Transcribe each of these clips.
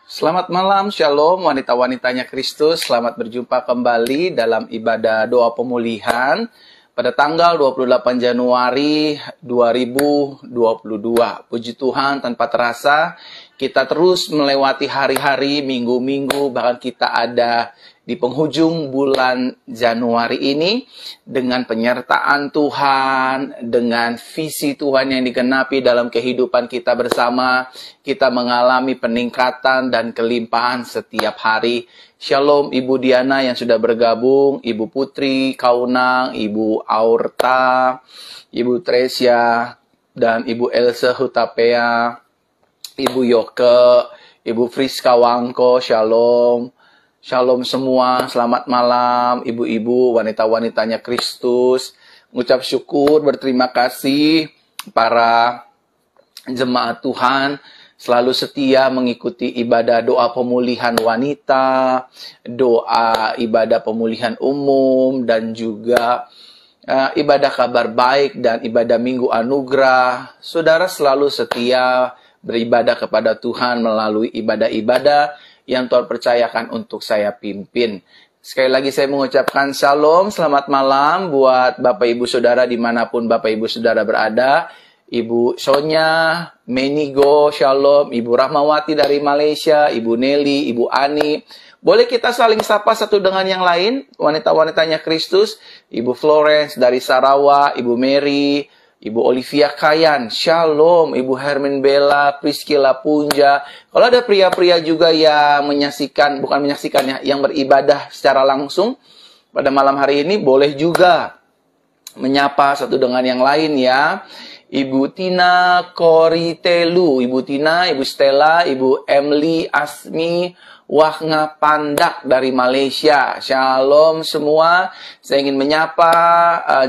Selamat malam, Shalom wanita-wanitanya Kristus. Selamat berjumpa kembali dalam ibadah doa pemulihan pada tanggal 28 Januari 2022. Puji Tuhan, tanpa terasa kita terus melewati hari-hari, minggu-minggu, bahkan kita ada di penghujung bulan Januari ini dengan penyertaan Tuhan, dengan visi Tuhan yang digenapi dalam kehidupan kita bersama. Kita mengalami peningkatan dan kelimpahan setiap hari. Shalom Ibu Diana yang sudah bergabung, Ibu Putri Kaunang, Ibu Aurta, Ibu Tresia, dan Ibu Elsa Hutapea, Ibu Yoke, Ibu Friska Wangko, Shalom. Shalom semua, selamat malam ibu-ibu, wanita-wanitanya Kristus. Mengucap syukur, berterima kasih para jemaat Tuhan selalu setia mengikuti ibadah doa pemulihan wanita, doa ibadah pemulihan umum, dan juga ibadah kabar baik dan ibadah minggu anugerah. Saudara selalu setia beribadah kepada Tuhan melalui ibadah-ibadah yang Tuhan percayakan untuk saya pimpin. Sekali lagi saya mengucapkan shalom, selamat malam buat Bapak Ibu Saudara dimanapun Bapak Ibu Saudara berada. Ibu Sonya, Menigo, shalom. Ibu Rahmawati dari Malaysia, Ibu Nelly, Ibu Ani. Boleh kita saling sapa satu dengan yang lain, wanita-wanitanya Kristus. Ibu Florence dari Sarawak, Ibu Mary, Ibu Olivia Kayan, shalom. Ibu Hermin Bella, Priscilla Punja. Kalau ada pria-pria juga yang menyaksikan, bukan menyaksikan ya, yang beribadah secara langsung pada malam hari ini, boleh juga menyapa satu dengan yang lain ya. Ibu Tina Koritelu, Ibu Tina, Ibu Stella, Ibu Emily Asmi Wahna Pandak dari Malaysia. Shalom semua. Saya ingin menyapa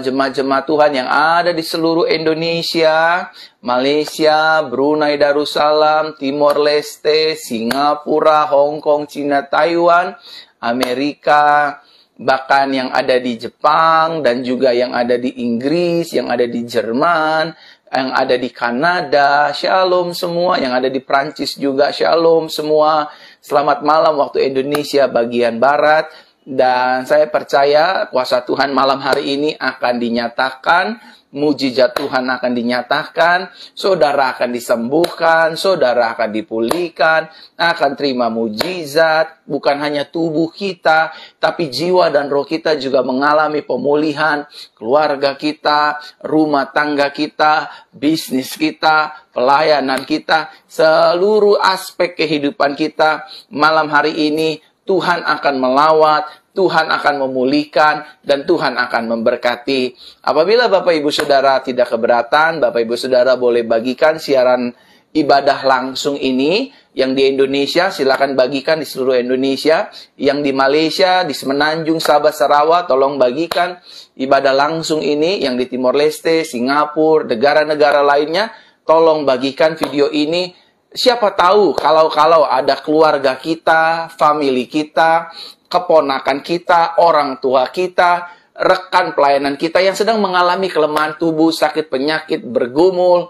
jemaat-jemaat Tuhan yang ada di seluruh Indonesia, Malaysia, Brunei Darussalam, Timor Leste, Singapura, Hong Kong, Cina, Taiwan, Amerika, bahkan yang ada di Jepang, dan juga yang ada di Inggris, yang ada di Jerman, yang ada di Kanada. Shalom semua. Yang ada di Prancis juga, shalom semua. Selamat malam waktu Indonesia bagian Barat. Dan saya percaya kuasa Tuhan malam hari ini akan dinyatakan, mujizat Tuhan akan dinyatakan, saudara akan disembuhkan, saudara akan dipulihkan, akan terima mujizat. Bukan hanya tubuh kita, tapi jiwa dan roh kita juga mengalami pemulihan. Keluarga kita, rumah tangga kita, bisnis kita, pelayanan kita, seluruh aspek kehidupan kita. Malam hari ini Tuhan akan melawat, Tuhan akan memulihkan, dan Tuhan akan memberkati. Apabila Bapak Ibu Saudara tidak keberatan, Bapak Ibu Saudara boleh bagikan siaran ibadah langsung ini. Yang di Indonesia, silakan bagikan di seluruh Indonesia. Yang di Malaysia, di Semenanjung, Sabah, Sarawak, tolong bagikan ibadah langsung ini. Yang di Timor Leste, Singapura, negara-negara lainnya, tolong bagikan video ini. Siapa tahu kalau ada keluarga kita, family kita, keponakan kita, orang tua kita, rekan pelayanan kita yang sedang mengalami kelemahan tubuh, sakit penyakit, bergumul.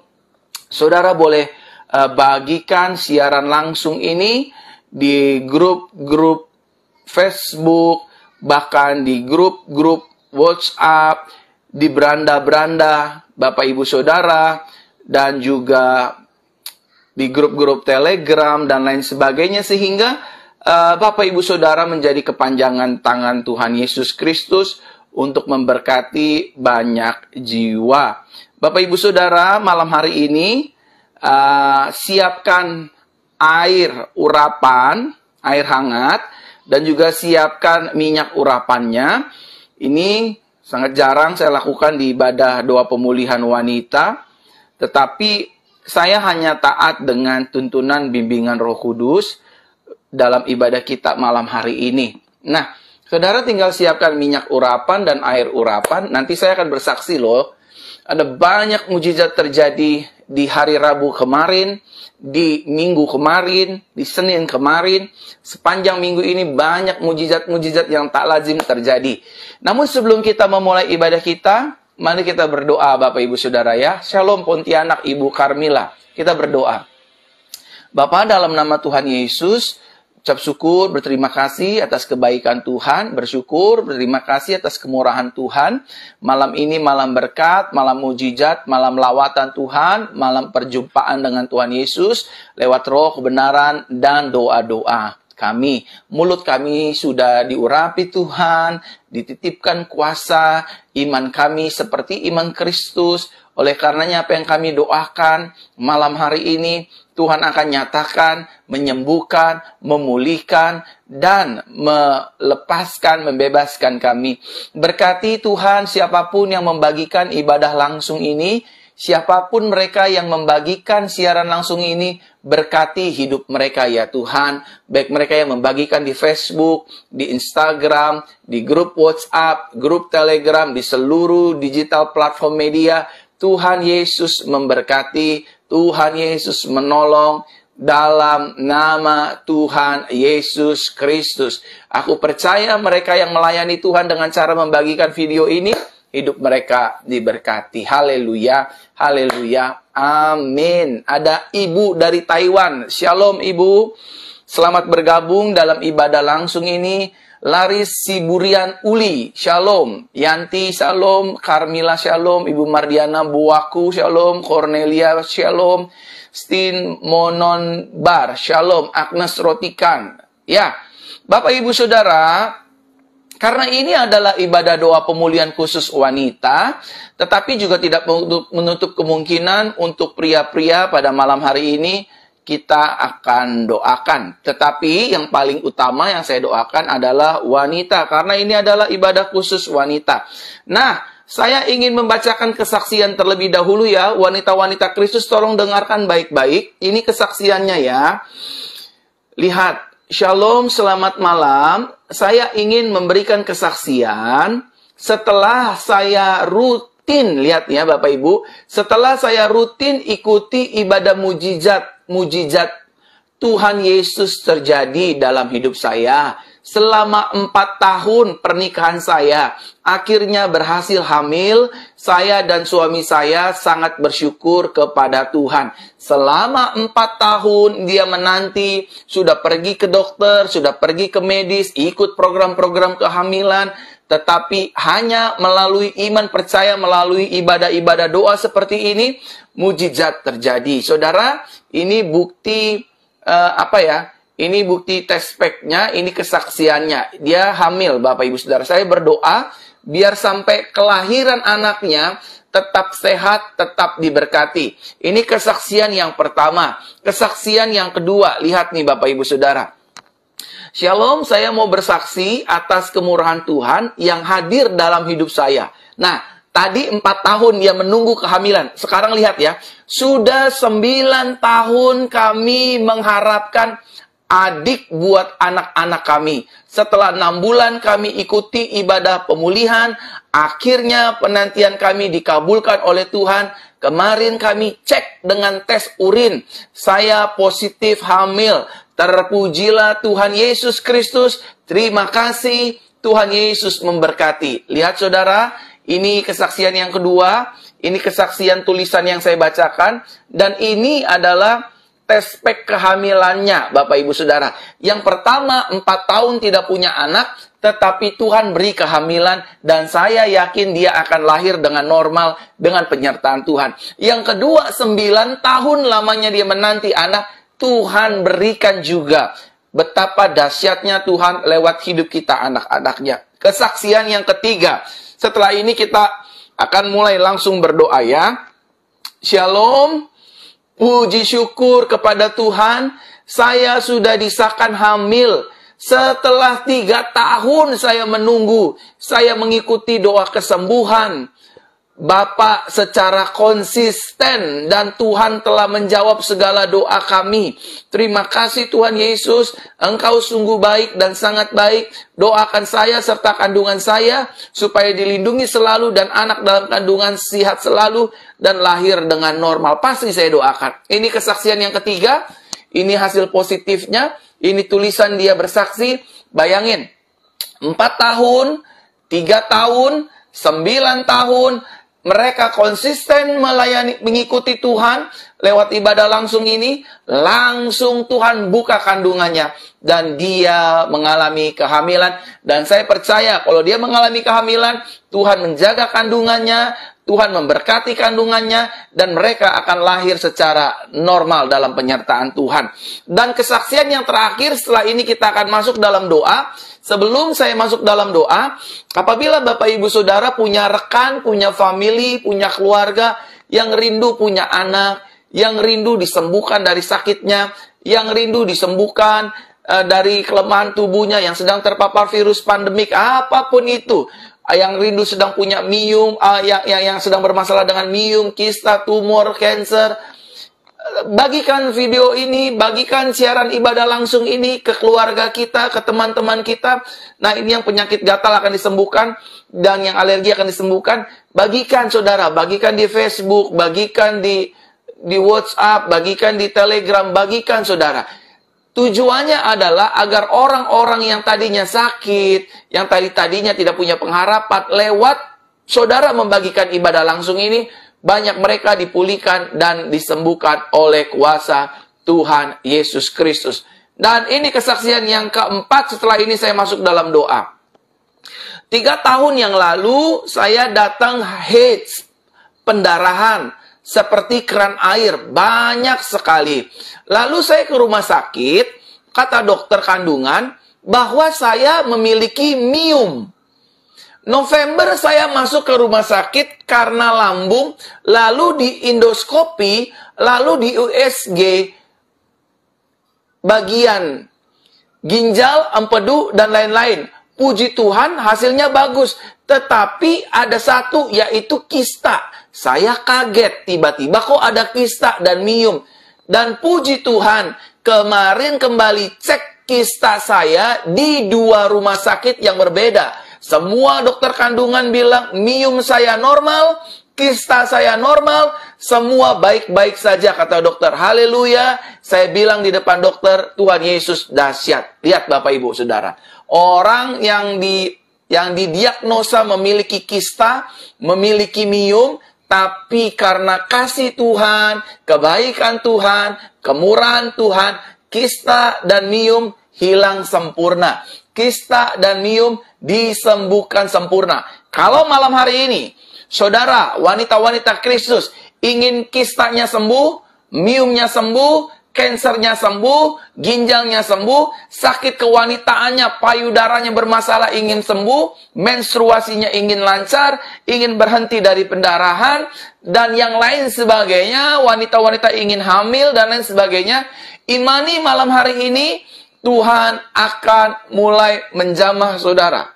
Saudara boleh bagikan siaran langsung ini di grup-grup Facebook, bahkan di grup-grup WhatsApp, di beranda-beranda Bapak Ibu Saudara, dan juga di grup-grup Telegram dan lain sebagainya, sehingga Bapak Ibu Saudara menjadi kepanjangan tangan Tuhan Yesus Kristus untuk memberkati banyak jiwa. Bapak Ibu Saudara, malam hari ini siapkan air urapan, air hangat, dan juga siapkan minyak urapannya. Ini sangat jarang saya lakukan di ibadah doa pemulihan wanita, tetapi saya hanya taat dengan tuntunan bimbingan Roh Kudus dalam ibadah kita malam hari ini. Nah, saudara tinggal siapkan minyak urapan dan air urapan. Nanti saya akan bersaksi loh. Ada banyak mujizat terjadi di hari Rabu kemarin, di Minggu kemarin, di Senin kemarin. Sepanjang minggu ini banyak mujizat-mujizat yang tak lazim terjadi. Namun sebelum kita memulai ibadah kita, mari kita berdoa Bapak Ibu Saudara ya. Shalom Pontianak Ibu Carmila. Kita berdoa. Bapa, dalam nama Tuhan Yesus, ucap syukur, berterima kasih atas kebaikan Tuhan, bersyukur, berterima kasih atas kemurahan Tuhan. Malam ini malam berkat, malam mujizat, malam lawatan Tuhan, malam perjumpaan dengan Tuhan Yesus, lewat roh kebenaran dan doa-doa kami. Mulut kami sudah diurapi Tuhan, dititipkan kuasa, iman kami seperti iman Kristus. Oleh karenanya apa yang kami doakan malam hari ini, Tuhan akan nyatakan, menyembuhkan, memulihkan, dan melepaskan, membebaskan kami. Berkati Tuhan siapapun yang membagikan ibadah langsung ini, siapapun mereka yang membagikan siaran langsung ini, berkati hidup mereka ya Tuhan. Baik mereka yang membagikan di Facebook, di Instagram, di grup WhatsApp, grup Telegram, di seluruh digital platform media. Tuhan Yesus memberkati, Tuhan Yesus menolong dalam nama Tuhan Yesus Kristus. Aku percaya mereka yang melayani Tuhan dengan cara membagikan video ini, hidup mereka diberkati. Haleluya, haleluya, amin. Ada ibu dari Taiwan. Shalom ibu, selamat bergabung dalam ibadah langsung ini. Laris Siburian Uli, shalom. Yanti, shalom. Carmila, shalom. Ibu Mardiana Buaku, shalom. Cornelia, shalom. Stin Monon Bar, shalom. Agnes Rotikan. Ya, Bapak Ibu Saudara, karena ini adalah ibadah doa pemulihan khusus wanita, tetapi juga tidak menutup kemungkinan untuk pria-pria pada malam hari ini kita akan doakan. Tetapi yang paling utama yang saya doakan adalah wanita, karena ini adalah ibadah khusus wanita. Nah, saya ingin membacakan kesaksian terlebih dahulu ya. Wanita-wanita Kristus, tolong dengarkan baik-baik. Ini kesaksiannya ya. Lihat, shalom, selamat malam. Saya ingin memberikan kesaksian setelah saya rutin, lihat ya Bapak Ibu, setelah saya rutin ikuti ibadah mujizat Tuhan Yesus terjadi dalam hidup saya. Selama 4 tahun pernikahan saya, akhirnya berhasil hamil. Saya dan suami saya sangat bersyukur kepada Tuhan. Selama 4 tahun dia menanti, sudah pergi ke dokter, sudah pergi ke medis, ikut program-program kehamilan. Tetapi hanya melalui iman percaya, melalui ibadah-ibadah doa seperti ini, mujizat terjadi. Saudara, ini bukti Ini bukti test pack-nya, ini kesaksiannya. Dia hamil, Bapak Ibu Saudara. Saya berdoa biar sampai kelahiran anaknya tetap sehat, tetap diberkati. Ini kesaksian yang pertama. Kesaksian yang kedua, lihat nih Bapak Ibu Saudara. Shalom, saya mau bersaksi atas kemurahan Tuhan yang hadir dalam hidup saya. Nah, tadi 4 tahun dia menunggu kehamilan. Sekarang lihat ya, sudah 9 tahun kami mengharapkan adik buat anak-anak kami. Setelah 6 bulan kami ikuti ibadah pemulihan, akhirnya penantian kami dikabulkan oleh Tuhan. Kemarin kami cek dengan tes urin, saya positif hamil. Terpujilah Tuhan Yesus Kristus. Terima kasih, Tuhan Yesus memberkati. Lihat saudara, ini kesaksian yang kedua. Ini kesaksian tulisan yang saya bacakan. Dan ini adalah tes pack kehamilannya, Bapak Ibu Saudara. Yang pertama, 4 tahun tidak punya anak, tetapi Tuhan beri kehamilan, dan saya yakin dia akan lahir dengan normal, dengan penyertaan Tuhan. Yang kedua, 9 tahun lamanya dia menanti anak, Tuhan berikan juga. Betapa dahsyatnya Tuhan lewat hidup kita anak-anaknya. Kesaksian yang ketiga. Setelah ini kita akan mulai langsung berdoa ya. Shalom. Puji syukur kepada Tuhan. Saya sudah disahkan hamil. Setelah 3 tahun saya menunggu. Saya mengikuti doa kesembuhan Bapak secara konsisten, dan Tuhan telah menjawab segala doa kami. Terima kasih Tuhan Yesus, Engkau sungguh baik dan sangat baik. Doakan saya serta kandungan saya supaya dilindungi selalu dan anak dalam kandungan sehat selalu dan lahir dengan normal. Pasti saya doakan. Ini kesaksian yang ketiga, ini hasil positifnya, ini tulisan dia bersaksi. Bayangin, 4 tahun, 3 tahun, 9 tahun, mereka konsisten melayani, mengikuti Tuhan lewat ibadah langsung ini, langsung Tuhan buka kandungannya. Dan dia mengalami kehamilan. Dan saya percaya kalau dia mengalami kehamilan, Tuhan menjaga kandungannya, Tuhan memberkati kandungannya, dan mereka akan lahir secara normal dalam penyertaan Tuhan. Dan kesaksian yang terakhir setelah ini kita akan masuk dalam doa. Sebelum saya masuk dalam doa, apabila Bapak Ibu Saudara punya rekan, punya family, punya keluarga, yang rindu punya anak, yang rindu disembuhkan dari sakitnya, yang rindu disembuhkan dari kelemahan tubuhnya, yang sedang terpapar virus pandemik, apapun itu, yang rindu sedang punya miom, yang sedang bermasalah dengan miom, kista, tumor, cancer, bagikan video ini, bagikan siaran ibadah langsung ini ke keluarga kita, ke teman-teman kita. Nah, ini yang penyakit gatal akan disembuhkan, dan yang alergi akan disembuhkan. Bagikan saudara, bagikan di Facebook, bagikan di WhatsApp, bagikan di Telegram, bagikan saudara. Tujuannya adalah agar orang-orang yang tadinya sakit, yang tadinya tidak punya pengharapan, lewat saudara membagikan ibadah langsung ini, banyak mereka dipulihkan dan disembuhkan oleh kuasa Tuhan Yesus Kristus. Dan ini kesaksian yang keempat. Setelah ini saya masuk dalam doa. 3 tahun yang lalu saya datang haid, pendarahan, seperti keran air, banyak sekali. Lalu saya ke rumah sakit, kata dokter kandungan, bahwa saya memiliki miom. November saya masuk ke rumah sakit karena lambung, lalu di endoskopi, lalu di USG, bagian ginjal, empedu, dan lain-lain. Puji Tuhan hasilnya bagus, tetapi ada satu, yaitu kista. Saya kaget, tiba-tiba kok ada kista dan miom. Dan puji Tuhan, kemarin kembali cek kista saya di 2 rumah sakit yang berbeda. Semua dokter kandungan bilang miom saya normal, kista saya normal, semua baik-baik saja kata dokter. Haleluya. Saya bilang di depan dokter, Tuhan Yesus dahsyat. Lihat Bapak Ibu Saudara, orang yang didiagnosa memiliki kista, memiliki miom, tapi karena kasih Tuhan, kebaikan Tuhan, kemurahan Tuhan, kista dan miom hilang sempurna. Kista dan miom disembuhkan sempurna. Kalau malam hari ini, saudara, wanita-wanita Kristus, ingin kistanya sembuh, miomnya sembuh, kansernya sembuh, ginjalnya sembuh, sakit kewanitaannya, payudaranya bermasalah ingin sembuh, menstruasinya ingin lancar, ingin berhenti dari pendarahan, dan yang lain sebagainya, wanita-wanita ingin hamil, dan lain sebagainya. Imani malam hari ini, Tuhan akan mulai menjamah saudara.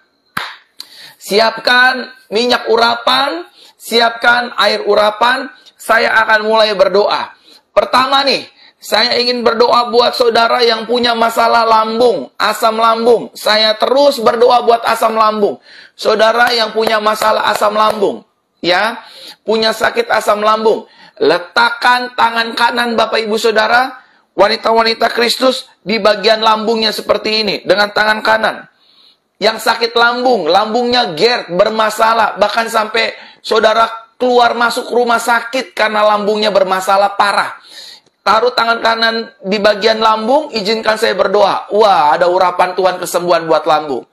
Siapkan minyak urapan, siapkan air urapan, saya akan mulai berdoa. Pertama nih, saya ingin berdoa buat saudara yang punya masalah lambung, asam lambung. Saya terus berdoa buat asam lambung. Saudara yang punya masalah asam lambung, ya, punya sakit asam lambung, letakkan tangan kanan Bapak Ibu Saudara, wanita-wanita Kristus, di bagian lambungnya seperti ini, dengan tangan kanan. Yang sakit lambung, lambungnya GERD, bermasalah, bahkan sampai saudara keluar masuk rumah sakit karena lambungnya bermasalah parah. Taruh tangan kanan di bagian lambung, izinkan saya berdoa. Wah, ada urapan Tuhan kesembuhan buat lambung.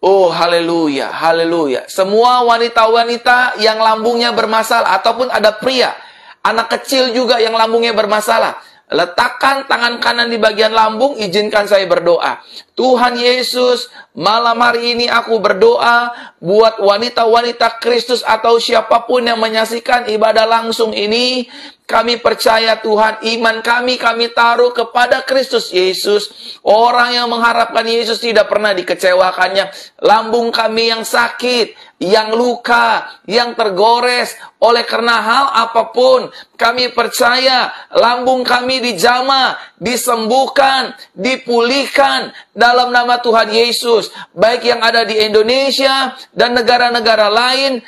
Oh, haleluya, haleluya. Semua wanita-wanita yang lambungnya bermasalah, ataupun ada pria, anak kecil juga yang lambungnya bermasalah, letakkan tangan kanan di bagian lambung, izinkan saya berdoa. Tuhan Yesus, malam hari ini aku berdoa buat wanita-wanita Kristus atau siapapun yang menyaksikan ibadah langsung ini. Kami percaya Tuhan, iman kami taruh kepada Kristus Yesus. Orang yang mengharapkan Yesus tidak pernah dikecewakannya. Lambung kami yang sakit, yang luka, yang tergores oleh karena hal apapun, kami percaya lambung kami dijamah, disembuhkan, dipulihkan dalam nama Tuhan Yesus. Baik yang ada di Indonesia dan negara-negara lain,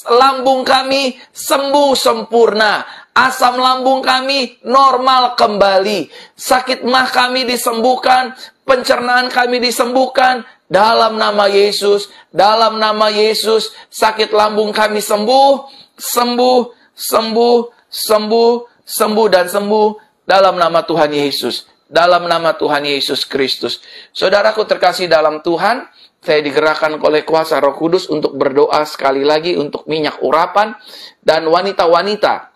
lambung kami sembuh sempurna. Asam lambung kami normal kembali. Sakit mah kami disembuhkan, pencernaan kami disembuhkan dalam nama Yesus. Dalam nama Yesus, sakit lambung kami sembuh, sembuh, sembuh, sembuh, sembuh dan sembuh dalam nama Tuhan Yesus. Dalam nama Tuhan Yesus Kristus. Saudaraku terkasih dalam Tuhan, saya digerakkan oleh kuasa Roh Kudus untuk berdoa sekali lagi untuk minyak urapan dan wanita-wanita.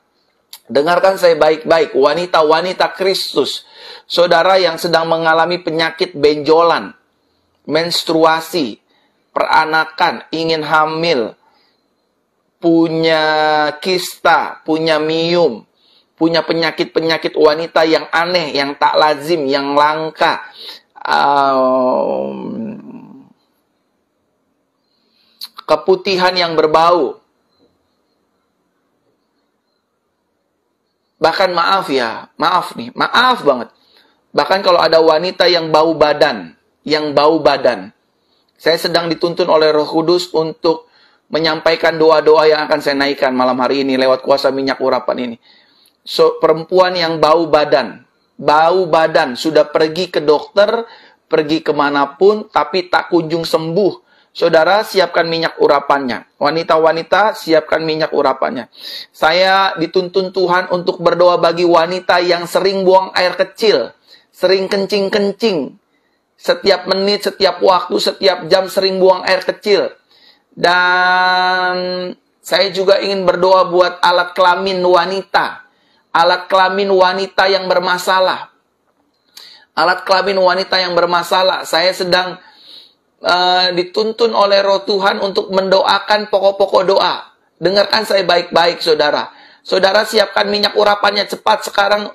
Dengarkan saya baik-baik, wanita-wanita Kristus. Saudara yang sedang mengalami penyakit benjolan, menstruasi, peranakan, ingin hamil, punya kista, punya mium, punya penyakit-penyakit wanita yang aneh, yang tak lazim, yang langka. Keputihan yang berbau. Bahkan maaf banget. Bahkan kalau ada wanita yang bau badan, saya sedang dituntun oleh Roh Kudus untuk menyampaikan doa-doa yang akan saya naikkan malam hari ini lewat kuasa minyak urapan ini. Perempuan yang bau badan, sudah pergi ke dokter, pergi kemanapun, tapi tak kunjung sembuh. Saudara, siapkan minyak urapannya. Wanita-wanita, siapkan minyak urapannya. Saya dituntun Tuhan untuk berdoa bagi wanita yang sering buang air kecil, sering kencing-kencing. Setiap menit, setiap waktu, setiap jam sering buang air kecil. Dan saya juga ingin berdoa buat alat kelamin wanita. Alat kelamin wanita yang bermasalah. Alat kelamin wanita yang bermasalah. Saya sedang dituntun oleh Roh Tuhan untuk mendoakan pokok-pokok doa. Dengarkan saya baik-baik, saudara. Saudara siapkan minyak urapannya cepat sekarang.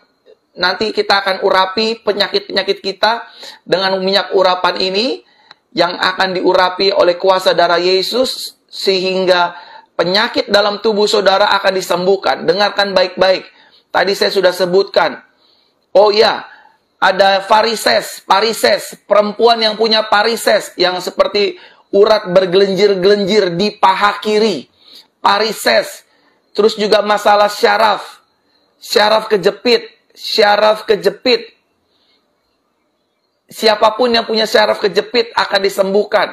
Nanti kita akan urapi penyakit-penyakit kita dengan minyak urapan ini yang akan diurapi oleh kuasa darah Yesus sehingga penyakit dalam tubuh saudara akan disembuhkan. Dengarkan baik-baik. Tadi saya sudah sebutkan. Oh ya, ada varises, perempuan yang punya varises yang seperti urat bergelenjir-gelenjir di paha kiri. Varises. Terus juga masalah syaraf kejepit. Siapapun yang punya syaraf kejepit akan disembuhkan.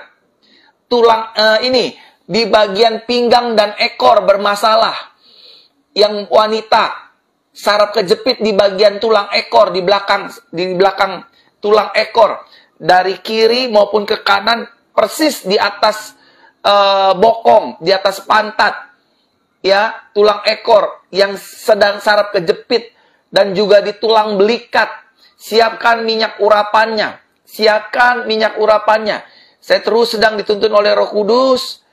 Tulang ini di bagian pinggang dan ekor bermasalah. Yang wanita saraf kejepit di bagian tulang ekor, di belakang tulang ekor, dari kiri maupun ke kanan, persis di atas bokong, di atas pantat, ya, tulang ekor yang sedang saraf kejepit, dan juga di tulang belikat. Siapkan minyak urapannya, Saya terus sedang dituntun oleh Roh Kudus.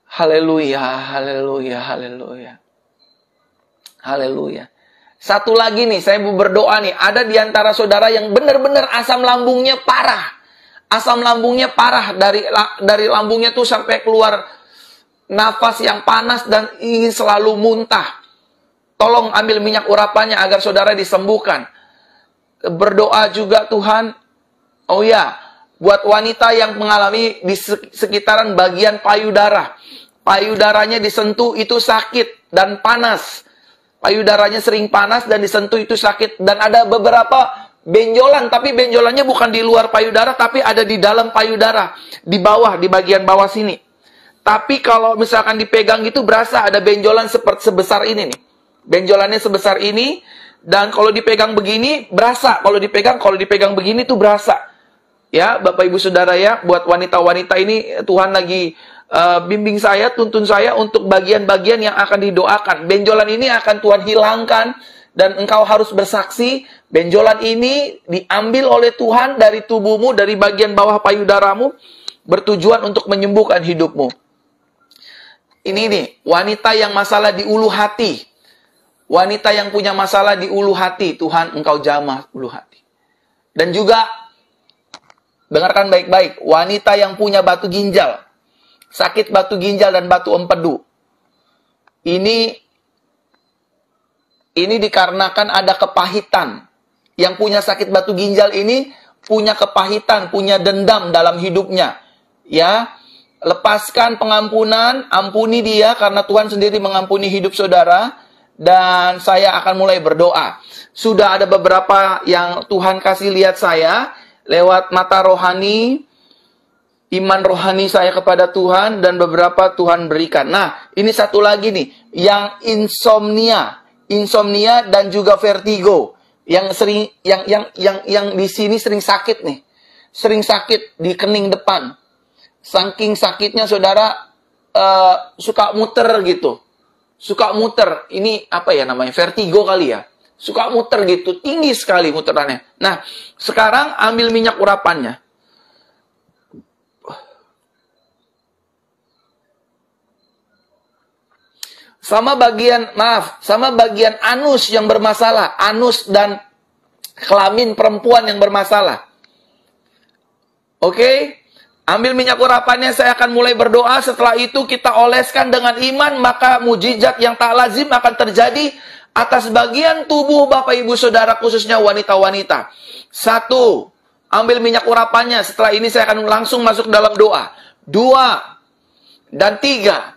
Haleluya. Satu lagi nih, saya mau berdoa nih. Ada di antara saudara yang benar-benar asam lambungnya parah. Dari lambungnya tuh sampai keluar nafas yang panas dan ingin selalu muntah. Tolong ambil minyak urapannya agar saudara disembuhkan. Berdoa juga Tuhan. Oh ya, buat wanita yang mengalami di sekitaran bagian payudara. Payudaranya disentuh itu sakit dan panas. Payudaranya sering panas dan disentuh itu sakit. Dan ada beberapa benjolan, tapi benjolannya bukan di luar payudara, tapi ada di dalam payudara. Di bawah, di bagian bawah sini. Tapi kalau misalkan dipegang gitu berasa ada benjolan seperti sebesar ini nih. Benjolannya sebesar ini. Dan kalau dipegang begini, berasa. Kalau dipegang begini tuh berasa. Ya, Bapak Ibu Saudara ya, buat wanita-wanita ini Tuhan lagi bimbing saya, tuntun saya untuk bagian-bagian yang akan didoakan. Benjolan ini akan Tuhan hilangkan dan engkau harus bersaksi. Benjolan ini diambil oleh Tuhan dari tubuhmu, dari bagian bawah payudaramu, bertujuan untuk menyembuhkan hidupmu. Ini nih, wanita yang masalah di ulu hati. Wanita yang punya masalah di ulu hati, Tuhan engkau jamah ulu hati. Dan juga, dengarkan baik-baik, wanita yang punya batu ginjal. Sakit batu ginjal dan batu empedu. Ini dikarenakan ada kepahitan. Yang punya sakit batu ginjal ini punya kepahitan, punya dendam dalam hidupnya. Ya, lepaskan pengampunan, ampuni dia karena Tuhan sendiri mengampuni hidup saudara. Dan saya akan mulai berdoa. Sudah ada beberapa yang Tuhan kasih lihat saya lewat mata rohani, iman rohani saya kepada Tuhan, dan beberapa Tuhan berikan. Nah, ini satu lagi nih, yang insomnia, insomnia dan juga vertigo. Yang sering yang di sini sering sakit nih. Sering sakit di kening depan. Saking sakitnya saudara suka muter gitu. Suka muter. Ini apa ya namanya? Vertigo kali ya. Suka muter gitu. Tinggi sekali muterannya. Nah, sekarang ambil minyak urapannya. Sama bagian anus yang bermasalah. Anus dan kelamin perempuan yang bermasalah. Oke? Ambil minyak urapannya, saya akan mulai berdoa. Setelah itu kita oleskan dengan iman, maka mujizat yang tak lazim akan terjadi atas bagian tubuh Bapak Ibu Saudara, khususnya wanita-wanita. 1. Ambil minyak urapannya. Setelah ini saya akan langsung masuk dalam doa. 2. Dan 3.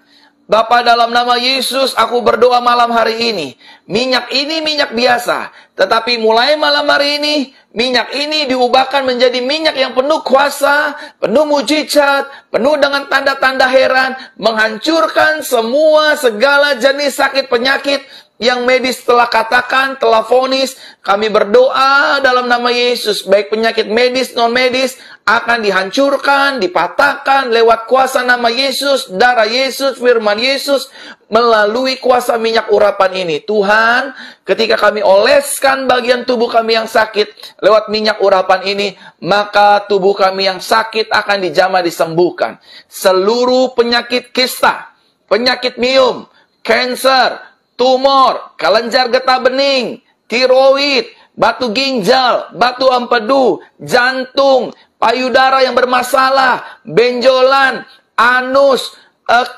Bapa, dalam nama Yesus, aku berdoa malam hari ini. Minyak ini minyak biasa. Tetapi mulai malam hari ini, minyak ini diubahkan menjadi minyak yang penuh kuasa, penuh mujizat, penuh dengan tanda-tanda heran, menghancurkan semua segala jenis sakit penyakit yang medis telah katakan, telah vonis. Kami berdoa dalam nama Yesus, baik penyakit medis, non-medis, akan dihancurkan, dipatahkan lewat kuasa nama Yesus, darah Yesus, firman Yesus, melalui kuasa minyak urapan ini. Tuhan, ketika kami oleskan bagian tubuh kami yang sakit lewat minyak urapan ini, maka tubuh kami yang sakit akan dijamah disembuhkan. Seluruh penyakit kista, penyakit miom, kanker, tumor, kelenjar getah bening, tiroid, batu ginjal, batu empedu, jantung, payudara yang bermasalah, benjolan, anus,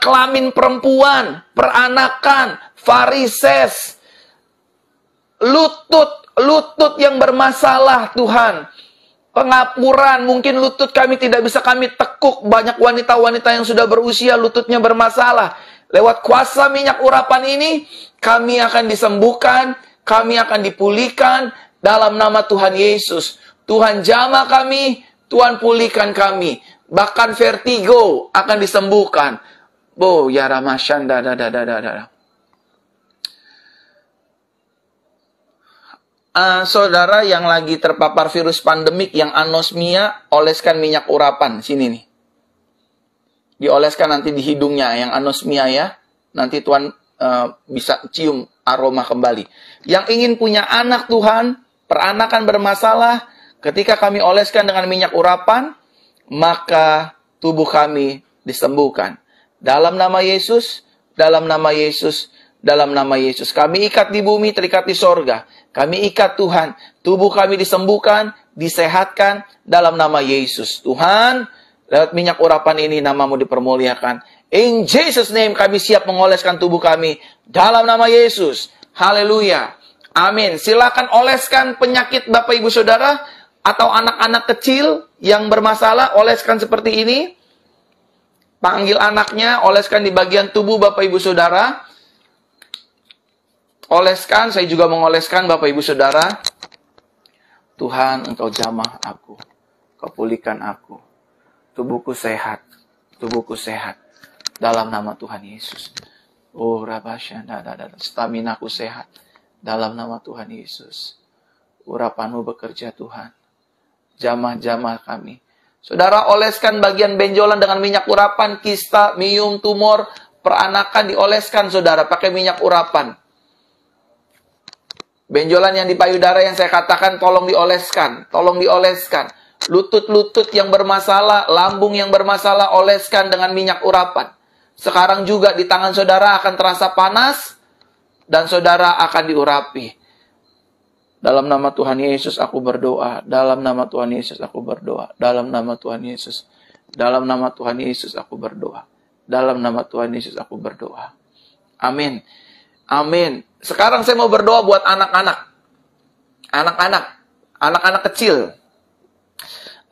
kelamin perempuan, peranakan, varises, lutut yang bermasalah Tuhan. Pengapuran, mungkin lutut kami tidak bisa kami tekuk. Banyak wanita-wanita yang sudah berusia lututnya bermasalah. Lewat kuasa minyak urapan ini, kami akan disembuhkan, kami akan dipulihkan dalam nama Tuhan Yesus. Tuhan jamah kami, Tuhan pulihkan kami. Bahkan vertigo akan disembuhkan. Ya Ramashanda. Saudara yang lagi terpapar virus pandemik yang anosmia, oleskan minyak urapan. Sini nih. Dioleskan nanti di hidungnya yang anosmia ya. Nanti Tuhan bisa cium aroma kembali. Yang ingin punya anak Tuhan, peranakan bermasalah, ketika kami oleskan dengan minyak urapan, maka tubuh kami disembuhkan. Dalam nama Yesus, dalam nama Yesus, dalam nama Yesus. Kami ikat di bumi, terikat di sorga. Kami ikat Tuhan, tubuh kami disembuhkan, disehatkan dalam nama Yesus. Tuhan, lewat minyak urapan ini namamu dipermuliakan. In Jesus name kami siap mengoleskan tubuh kami dalam nama Yesus. Haleluya. Amin. Silakan oleskan penyakit Bapak Ibu Saudara atau anak-anak kecil yang bermasalah, oleskan seperti ini. Panggil anaknya, oleskan di bagian tubuh Bapak Ibu Saudara. Oleskan, saya juga mengoleskan Bapak Ibu Saudara. Tuhan, Engkau jamah aku. Kau pulihkan aku. Tubuhku sehat. Tubuhku sehat. Dalam nama Tuhan Yesus. Oh, Rabasyanda, staminaku sehat. Dalam nama Tuhan Yesus. Urapanmu bekerja Tuhan. Jamah-jamah kami. Saudara, oleskan bagian benjolan dengan minyak urapan, kista, miom, tumor, peranakan dioleskan saudara pakai minyak urapan. Benjolan yang di payudara yang saya katakan tolong dioleskan, tolong dioleskan. Lutut-lutut yang bermasalah, lambung yang bermasalah, oleskan dengan minyak urapan. Sekarang juga di tangan saudara akan terasa panas dan saudara akan diurapi. Dalam nama Tuhan Yesus aku berdoa. Dalam nama Tuhan Yesus aku berdoa. Dalam nama Tuhan Yesus. Dalam nama Tuhan Yesus aku berdoa. Dalam nama Tuhan Yesus aku berdoa. Amin. Amin. Sekarang saya mau berdoa buat anak-anak. Anak-anak kecil.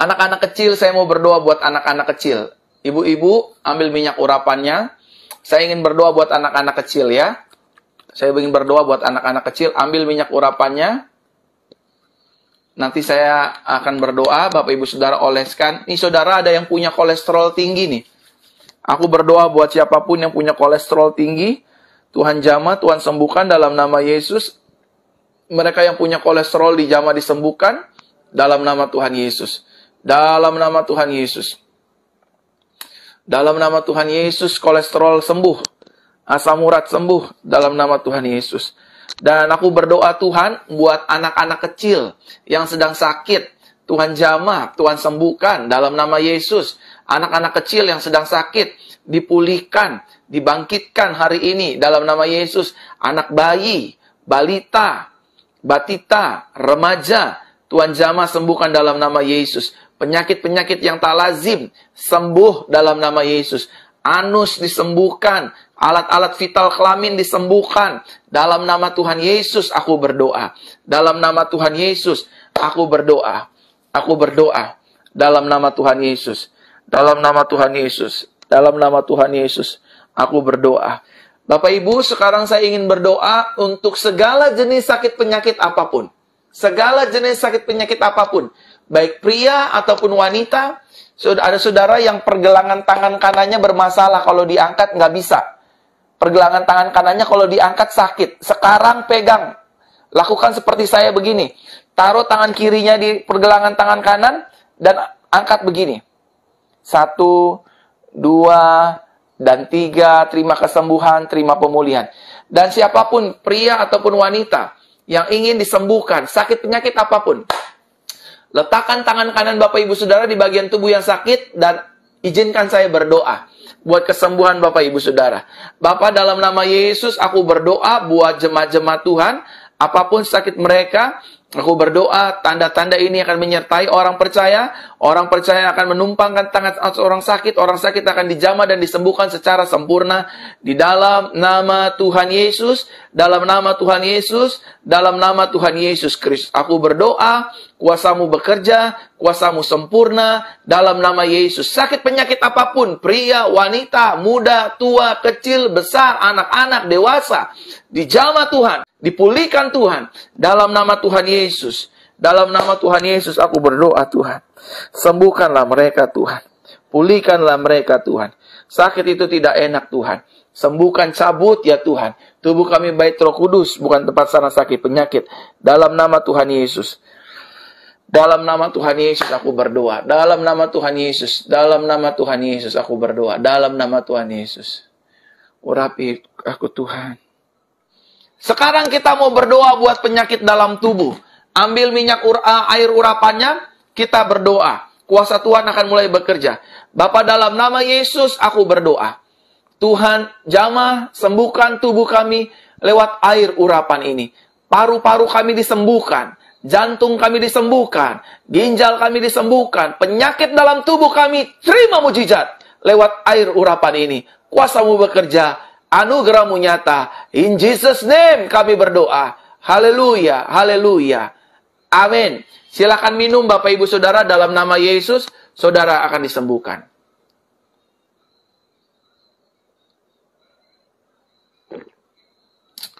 Anak-anak kecil, saya mau berdoa buat anak-anak kecil. Ibu-ibu, ambil minyak urapannya. Saya ingin berdoa buat anak-anak kecil ya. Saya ingin berdoa buat anak-anak kecil. Ambil minyak urapannya. Nanti saya akan berdoa, Bapak Ibu Saudara oleskan. Nih saudara ada yang punya kolesterol tinggi nih. Aku berdoa buat siapapun yang punya kolesterol tinggi. Tuhan jamah, Tuhan sembuhkan dalam nama Yesus. Mereka yang punya kolesterol dijamah, disembuhkan dalam nama Tuhan Yesus. Dalam nama Tuhan Yesus. Dalam nama Tuhan Yesus, kolesterol sembuh. Asam urat sembuh dalam nama Tuhan Yesus. Dan aku berdoa Tuhan buat anak-anak kecil yang sedang sakit. Tuhan jamah, Tuhan sembuhkan dalam nama Yesus. Anak-anak kecil yang sedang sakit dipulihkan, dibangkitkan hari ini dalam nama Yesus. Anak bayi, balita, batita, remaja, Tuhan jamah sembuhkan dalam nama Yesus. Penyakit-penyakit yang tak lazim sembuh dalam nama Yesus. Anus disembuhkan, alat-alat vital kelamin disembuhkan. Dalam nama Tuhan Yesus aku berdoa. Dalam nama Tuhan Yesus aku berdoa. Aku berdoa dalam nama Tuhan Yesus. Dalam nama Tuhan Yesus. Dalam nama Tuhan Yesus aku berdoa. Bapak Ibu, sekarang saya ingin berdoa untuk segala jenis sakit penyakit apapun. Segala jenis sakit penyakit apapun. Baik pria ataupun wanita. Ada saudara yang pergelangan tangan kanannya bermasalah. Kalau diangkat nggak bisa. Pergelangan tangan kanannya kalau diangkat sakit. Sekarang pegang. Lakukan seperti saya begini. Taruh tangan kirinya di pergelangan tangan kanan. Dan angkat begini. 1, 2, dan 3. Terima kesembuhan, terima pemulihan. Dan siapapun, pria ataupun wanita, yang ingin disembuhkan, sakit penyakit apapun, letakkan tangan kanan Bapak Ibu Saudara di bagian tubuh yang sakit dan izinkan saya berdoa buat kesembuhan Bapak Ibu Saudara. Bapak, dalam nama Yesus aku berdoa buat jemaat-jemaat Tuhan, apapun sakit mereka, aku berdoa tanda-tanda ini akan menyertai orang percaya. Orang percaya akan menumpangkan tangan orang sakit akan dijamah dan disembuhkan secara sempurna di dalam nama Tuhan Yesus, dalam nama Tuhan Yesus, dalam nama Tuhan Yesus Kristus. Aku berdoa, kuasamu bekerja, kuasamu sempurna dalam nama Yesus. Sakit penyakit apapun, pria, wanita, muda, tua, kecil, besar, anak-anak, dewasa, dijamah Tuhan, dipulihkan Tuhan dalam nama Tuhan Yesus. Dalam nama Tuhan Yesus aku berdoa Tuhan. Sembuhkanlah mereka Tuhan. Pulihkanlah mereka Tuhan. Sakit itu tidak enak Tuhan. Sembuhkan, cabut ya Tuhan. Tubuh kami bait Roh Kudus, bukan tempat sana sakit penyakit. Dalam nama Tuhan Yesus. Dalam nama Tuhan Yesus aku berdoa. Dalam nama Tuhan Yesus. Dalam nama Tuhan Yesus aku berdoa. Dalam nama Tuhan Yesus. Urapi aku Tuhan. Sekarang kita mau berdoa buat penyakit dalam tubuh. Ambil minyak air urapannya, kita berdoa. Kuasa Tuhan akan mulai bekerja. Bapa, dalam nama Yesus aku berdoa. Tuhan, jamah, sembuhkan tubuh kami lewat air urapan ini. Paru-paru kami disembuhkan. Jantung kami disembuhkan. Ginjal kami disembuhkan. Penyakit dalam tubuh kami, terima mujizat lewat air urapan ini. Kuasamu bekerja. Anugerahmu nyata. In Jesus' name kami berdoa. Haleluya, haleluya. Amin. Silakan minum Bapak Ibu Saudara, dalam nama Yesus, saudara akan disembuhkan.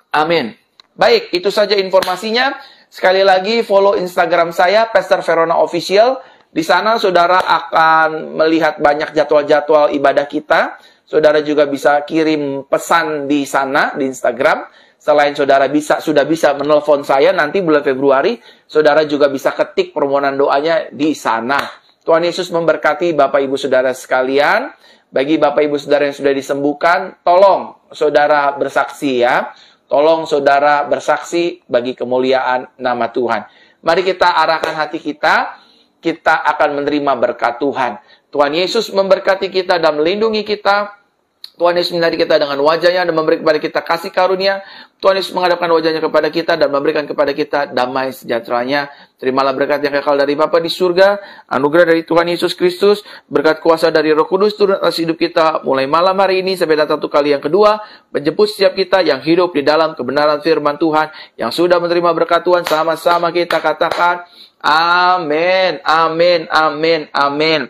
Amin. Baik, itu saja informasinya. Sekali lagi follow Instagram saya, Pastor Verona Official. Di sana saudara akan melihat banyak jadwal-jadwal ibadah kita. Saudara juga bisa kirim pesan di sana, di Instagram. Selain saudara sudah bisa menelpon saya nanti bulan Februari, saudara juga bisa ketik permohonan doanya di sana. Tuhan Yesus memberkati Bapak Ibu Saudara sekalian. Bagi Bapak Ibu Saudara yang sudah disembuhkan, tolong saudara bersaksi ya. Tolong saudara bersaksi bagi kemuliaan nama Tuhan. Mari kita arahkan hati kita akan menerima berkat Tuhan. Tuhan Yesus memberkati kita dan melindungi kita. Tuhan Yesus menyertai kita dengan wajahnya dan memberi kepada kita kasih karunia. Tuhan Yesus menghadapkan wajahnya kepada kita dan memberikan kepada kita damai sejahteranya. Terimalah berkat yang kekal dari Bapa di surga, anugerah dari Tuhan Yesus Kristus, berkat kuasa dari Roh Kudus turun atas hidup kita mulai malam hari ini sampai datang satu kali yang kedua, menjemput setiap kita yang hidup di dalam kebenaran firman Tuhan, yang sudah menerima berkat Tuhan, sama-sama kita katakan, amin, amin, amin, amin.